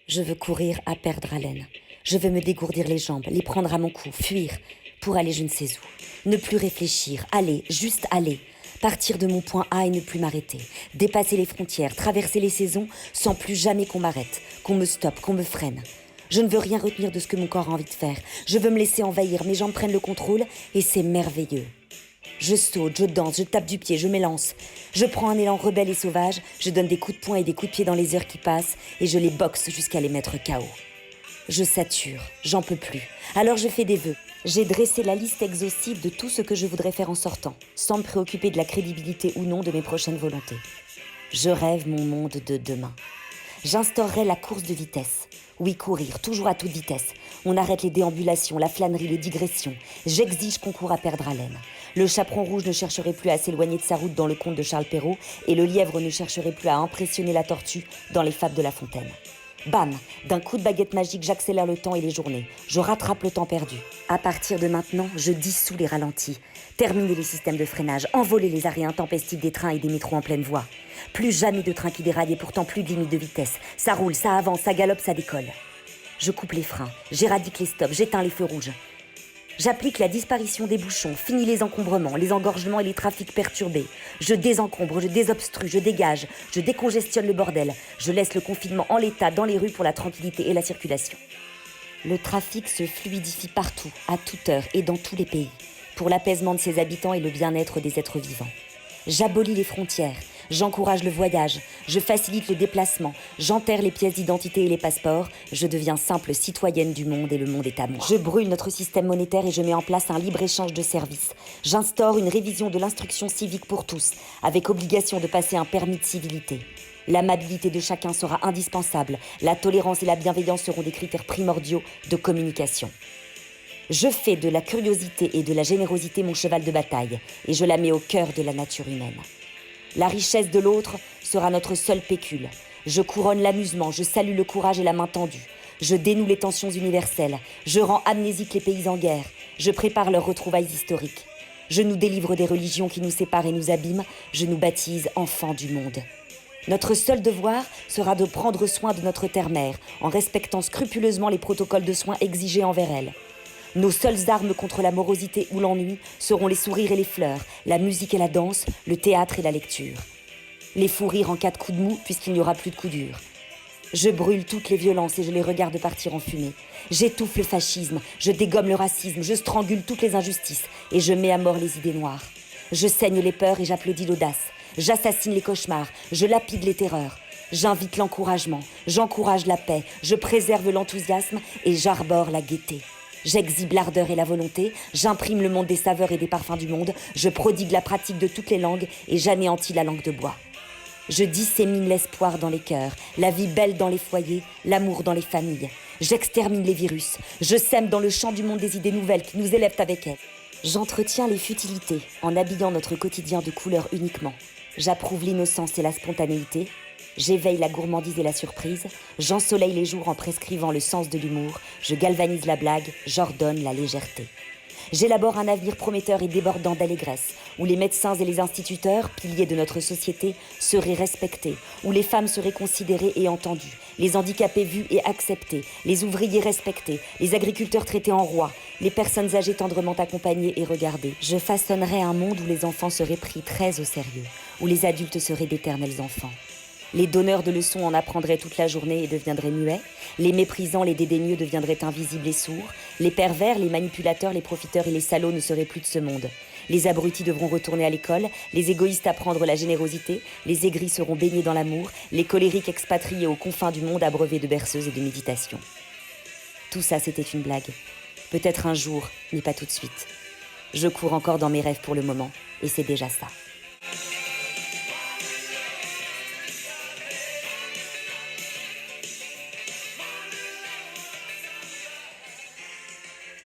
Je veux courir à perdre haleine. Je veux me dégourdir les jambes, les prendre à mon cou, fuir, pour aller je ne sais où. Ne plus réfléchir, aller, juste aller. Partir de mon point A et ne plus m'arrêter. Dépasser les frontières, traverser les saisons, sans plus jamais qu'on m'arrête, qu'on me stoppe, qu'on me freine. Je ne veux rien retenir de ce que mon corps a envie de faire. Je veux me laisser envahir, mes jambes prennent le contrôle et c'est merveilleux. Je saute, je danse, je tape du pied, je m'élance. Je prends un élan rebelle et sauvage, je donne des coups de poing et des coups de pied dans les heures qui passent et je les boxe jusqu'à les mettre KO. Je sature, j'en peux plus. Alors je fais des vœux. J'ai dressé la liste exhaustive de tout ce que je voudrais faire en sortant, sans me préoccuper de la crédibilité ou non de mes prochaines volontés. Je rêve mon monde de demain. J'instaurerai la course de vitesse. Oui, courir, toujours à toute vitesse. On arrête les déambulations, la flânerie, les digressions. J'exige qu'on court à perdre haleine. Le chaperon rouge ne chercherait plus à s'éloigner de sa route dans le conte de Charles Perrault et le lièvre ne chercherait plus à impressionner la tortue dans les fables de La Fontaine. Bam! D'un coup de baguette magique, j'accélère le temps et les journées. Je rattrape le temps perdu. À partir de maintenant, je dissous les ralentis. Terminer les systèmes de freinage, envoler les arrêts intempestifs des trains et des métros en pleine voie. Plus jamais de train qui déraille et pourtant plus de limite de vitesse. Ça roule, ça avance, ça galope, ça décolle. Je coupe les freins, j'éradique les stops, j'éteins les feux rouges. J'applique la disparition des bouchons, finis les encombrements, les engorgements et les trafics perturbés. Je désencombre, je désobstrue, je dégage, je décongestionne le bordel. Je laisse le confinement en l'état dans les rues pour la tranquillité et la circulation. Le trafic se fluidifie partout, à toute heure et dans tous les pays, pour l'apaisement de ses habitants et le bien-être des êtres vivants. J'abolis les frontières, j'encourage le voyage, je facilite le déplacement, j'enterre les pièces d'identité et les passeports, je deviens simple citoyenne du monde et le monde est à moi. Je brûle notre système monétaire et je mets en place un libre-échange de services. J'instaure une révision de l'instruction civique pour tous, avec obligation de passer un permis de civilité. L'amabilité de chacun sera indispensable, la tolérance et la bienveillance seront des critères primordiaux de communication. Je fais de la curiosité et de la générosité mon cheval de bataille et je la mets au cœur de la nature humaine. La richesse de l'autre sera notre seul pécule. Je couronne l'amusement, je salue le courage et la main tendue. Je dénoue les tensions universelles, je rends amnésiques les pays en guerre, je prépare leurs retrouvailles historiques. Je nous délivre des religions qui nous séparent et nous abîment, je nous baptise enfants du monde. Notre seul devoir sera de prendre soin de notre terre-mère en respectant scrupuleusement les protocoles de soins exigés envers elle. Nos seules armes contre la morosité ou l'ennui seront les sourires et les fleurs, la musique et la danse, le théâtre et la lecture. Les fous rires en cas de coup de mou puisqu'il n'y aura plus de coup dur. Je brûle toutes les violences et je les regarde partir en fumée. J'étouffe le fascisme, je dégomme le racisme, je strangule toutes les injustices et je mets à mort les idées noires. Je saigne les peurs et j'applaudis l'audace. J'assassine les cauchemars, je lapide les terreurs. J'invite l'encouragement, j'encourage la paix, je préserve l'enthousiasme et j'arbore la gaieté. J'exhibe l'ardeur et la volonté, j'imprime le monde des saveurs et des parfums du monde, je prodigue la pratique de toutes les langues et j'anéantis la langue de bois. Je dissémine l'espoir dans les cœurs, la vie belle dans les foyers, l'amour dans les familles. J'extermine les virus, je sème dans le champ du monde des idées nouvelles qui nous élèvent avec elles. J'entretiens les futilités en habillant notre quotidien de couleurs uniquement. J'approuve l'innocence et la spontanéité. J'éveille la gourmandise et la surprise, j'ensoleille les jours en prescrivant le sens de l'humour, je galvanise la blague, j'ordonne la légèreté. J'élabore un avenir prometteur et débordant d'allégresse, où les médecins et les instituteurs, piliers de notre société, seraient respectés, où les femmes seraient considérées et entendues, les handicapés vus et acceptés, les ouvriers respectés, les agriculteurs traités en rois, les personnes âgées tendrement accompagnées et regardées. Je façonnerai un monde où les enfants seraient pris très au sérieux, où les adultes seraient d'éternels enfants. Les donneurs de leçons en apprendraient toute la journée et deviendraient muets. Les méprisants, les dédaigneux deviendraient invisibles et sourds. Les pervers, les manipulateurs, les profiteurs et les salauds ne seraient plus de ce monde. Les abrutis devront retourner à l'école, les égoïstes apprendre la générosité, les aigris seront baignés dans l'amour, les colériques expatriés aux confins du monde abreuvés de berceuses et de méditation. Tout ça, c'était une blague. Peut-être un jour, mais pas tout de suite. Je cours encore dans mes rêves pour le moment, et c'est déjà ça.